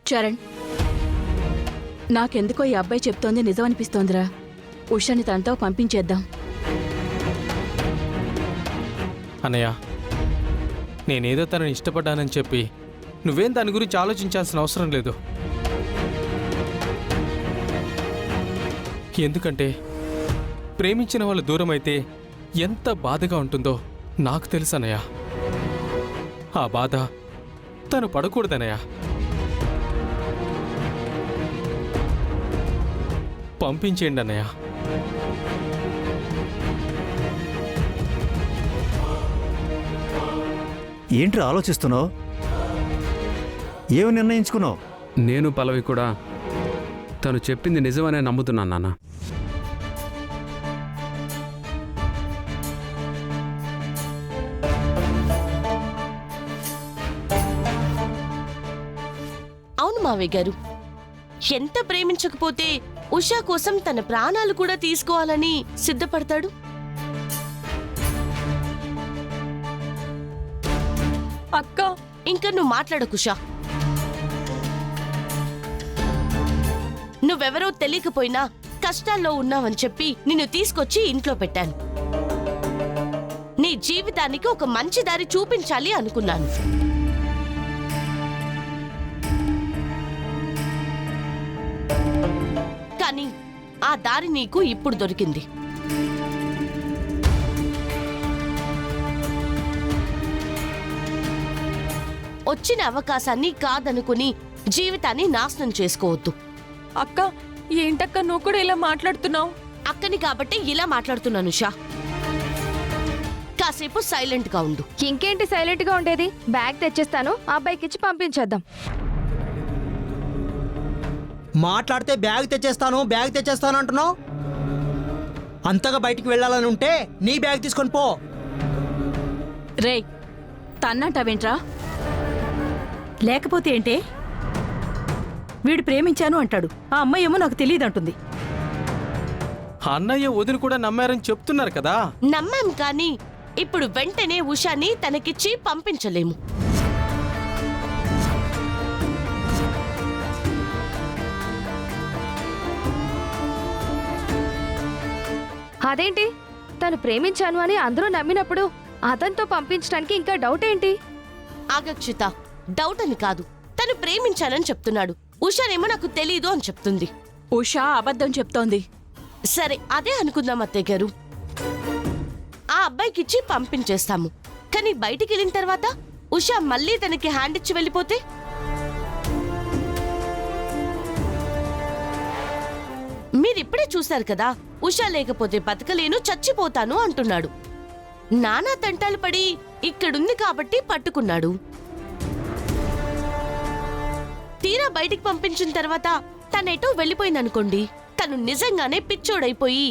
చరణ్, నాకెందుకో ఈ అబ్బాయి చెప్తోంది నిజమనిపిస్తోందిరా. ఉషాని తనతో పంపించేద్దాం. అన్నయ్య, నేనేదో తనని ఇష్టపడ్డానని చెప్పి నువ్వేం దాని గురించి ఆలోచించాల్సిన అవసరం లేదు. ఎందుకంటే ప్రేమించిన వాళ్ళు దూరం అయితే ఎంత బాధగా ఉంటుందో నాకు తెలుసు అన్నయ్య. ఆ బాధ తను పడకూడదన్నయ్య. పంపించేయండి అన్నయ్య. ఏంటి ఆలోచిస్తున్నావు? ఏమి నిర్ణయించుకున్నావు? నేను పల్లవి కూడా తను చెప్పింది నిజమనే నమ్ముతున్నాను నాన్న. అవును మావయ్య గారు, ఎంత ప్రేమించకపోతే ఉషా కోసం తన ప్రాణాలు కూడా తీసుకోవాలని సిద్ధపడతాడు. అక్క, ఇంకా నువ్వు మాట్లాడకు ఉషా. నువ్వెవరో తెలియకపోయినా కష్టాల్లో ఉన్నావని చెప్పి నిన్ను తీసుకొచ్చి ఇంట్లో పెట్టాను. నీ జీవితానికి ఒక మంచి దారి చూపించాలి అనుకున్నాను. కానీ ఆ దారి నీకు ఇప్పుడు దొరికింది. వచ్చిన అవకాశాన్ని కాదనుకుని జీవితాన్ని నాశనం చేసుకోవద్దు. అక్క, ఏంటక్క నువ్వు కూడా ఇలా మాట్లాడుతున్నావు? అక్కని కాబట్టి ఇలా మాట్లాడుతున్నాను ఉషా. కాసేపు సైలెంట్ గా ఉండు. ఇంకేంటి సైలెంట్ గా ఉండేది? బ్యాగ్ తెచ్చేస్తాను, ఆ అబ్బాయికి ఇచ్చి పంపించేద్దాం. మాట్లాడితే బ్యాగ్ తెచ్చేస్తాను అంటున్నావు. అంతగా బయటికి వెళ్ళాలని ఉంటే నీ బ్యాగ్ తీసుకొని పో. రేయ్, తన్నంటావేంట్రా? లేకపోతే ఏంటే? వీడు ప్రేమించాను అంటాడు, ఆ అమ్మాయి ఏమో నాకు తెలియదంటుంది. అన్నయ్య వదిన కూడా నమ్మారని చెప్తున్నారు కదా. నమ్మాం, కానీ ఇప్పుడు వెంటనే ఉషాని తనకిచ్చి పంపించలేము. అదేంటి? తను ప్రేమించాను అని అందరూ నమ్మినప్పుడు అతనితో పంపించడానికి ఇంకా డౌట్ ఏంటి? ఆగక్షిత, డౌట్ అని కాదు, తను ప్రేమించానని చెప్తున్నాడు. ఉషానేమో నాకు తెలీదు అని చెప్తుంది. ఉషా అబద్ధం చెప్తోంది. సరే, అదే అనుకుందాం అత్తయ్య గారు. ఆ అబ్బాయికిచ్చి పంపించేస్తాము. కానీ బయటికి వెళ్ళిన తర్వాత ఉషా మళ్ళీ తనకి హ్యాండ్ ఇచ్చి వెళ్ళిపోతే? మీరిప్పుడే చూశారు కదా, ఉషా లేకపోతే బతకలేను, చచ్చిపోతాను అంటున్నాడు. నానా తంటాలు పడి ఇక్కడుంది కాబట్టి పట్టుకున్నాడు. తీరా బయటికి పంపించిన తర్వాత తనెటో వెళ్ళిపోయిందనుకోండి, తను నిజంగానే పిచ్చోడైపోయి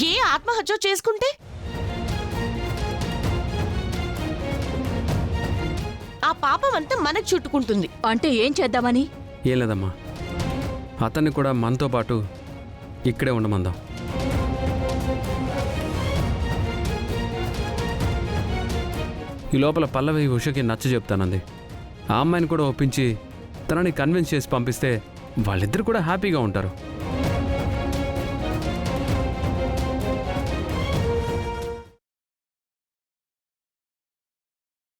ఏ ఆత్మహత్య చేసుకుంటే? ఆ పాపం అంతా మనకు చుట్టుకుంటుంది. అంటే ఏం చేద్దామని? ఏం లేదమ్మా, అతన్ని కూడా మనతో పాటు ఇక్కడే ఉండమందాం. ఈ లోపల పల్లవి ఉషకి నచ్చ చెప్తానంది. ఆ అమ్మాయిని కూడా ఒప్పించి తనని కన్విన్స్ చేసి పంపిస్తే వాళ్ళిద్దరు కూడా హ్యాపీగా ఉంటారు.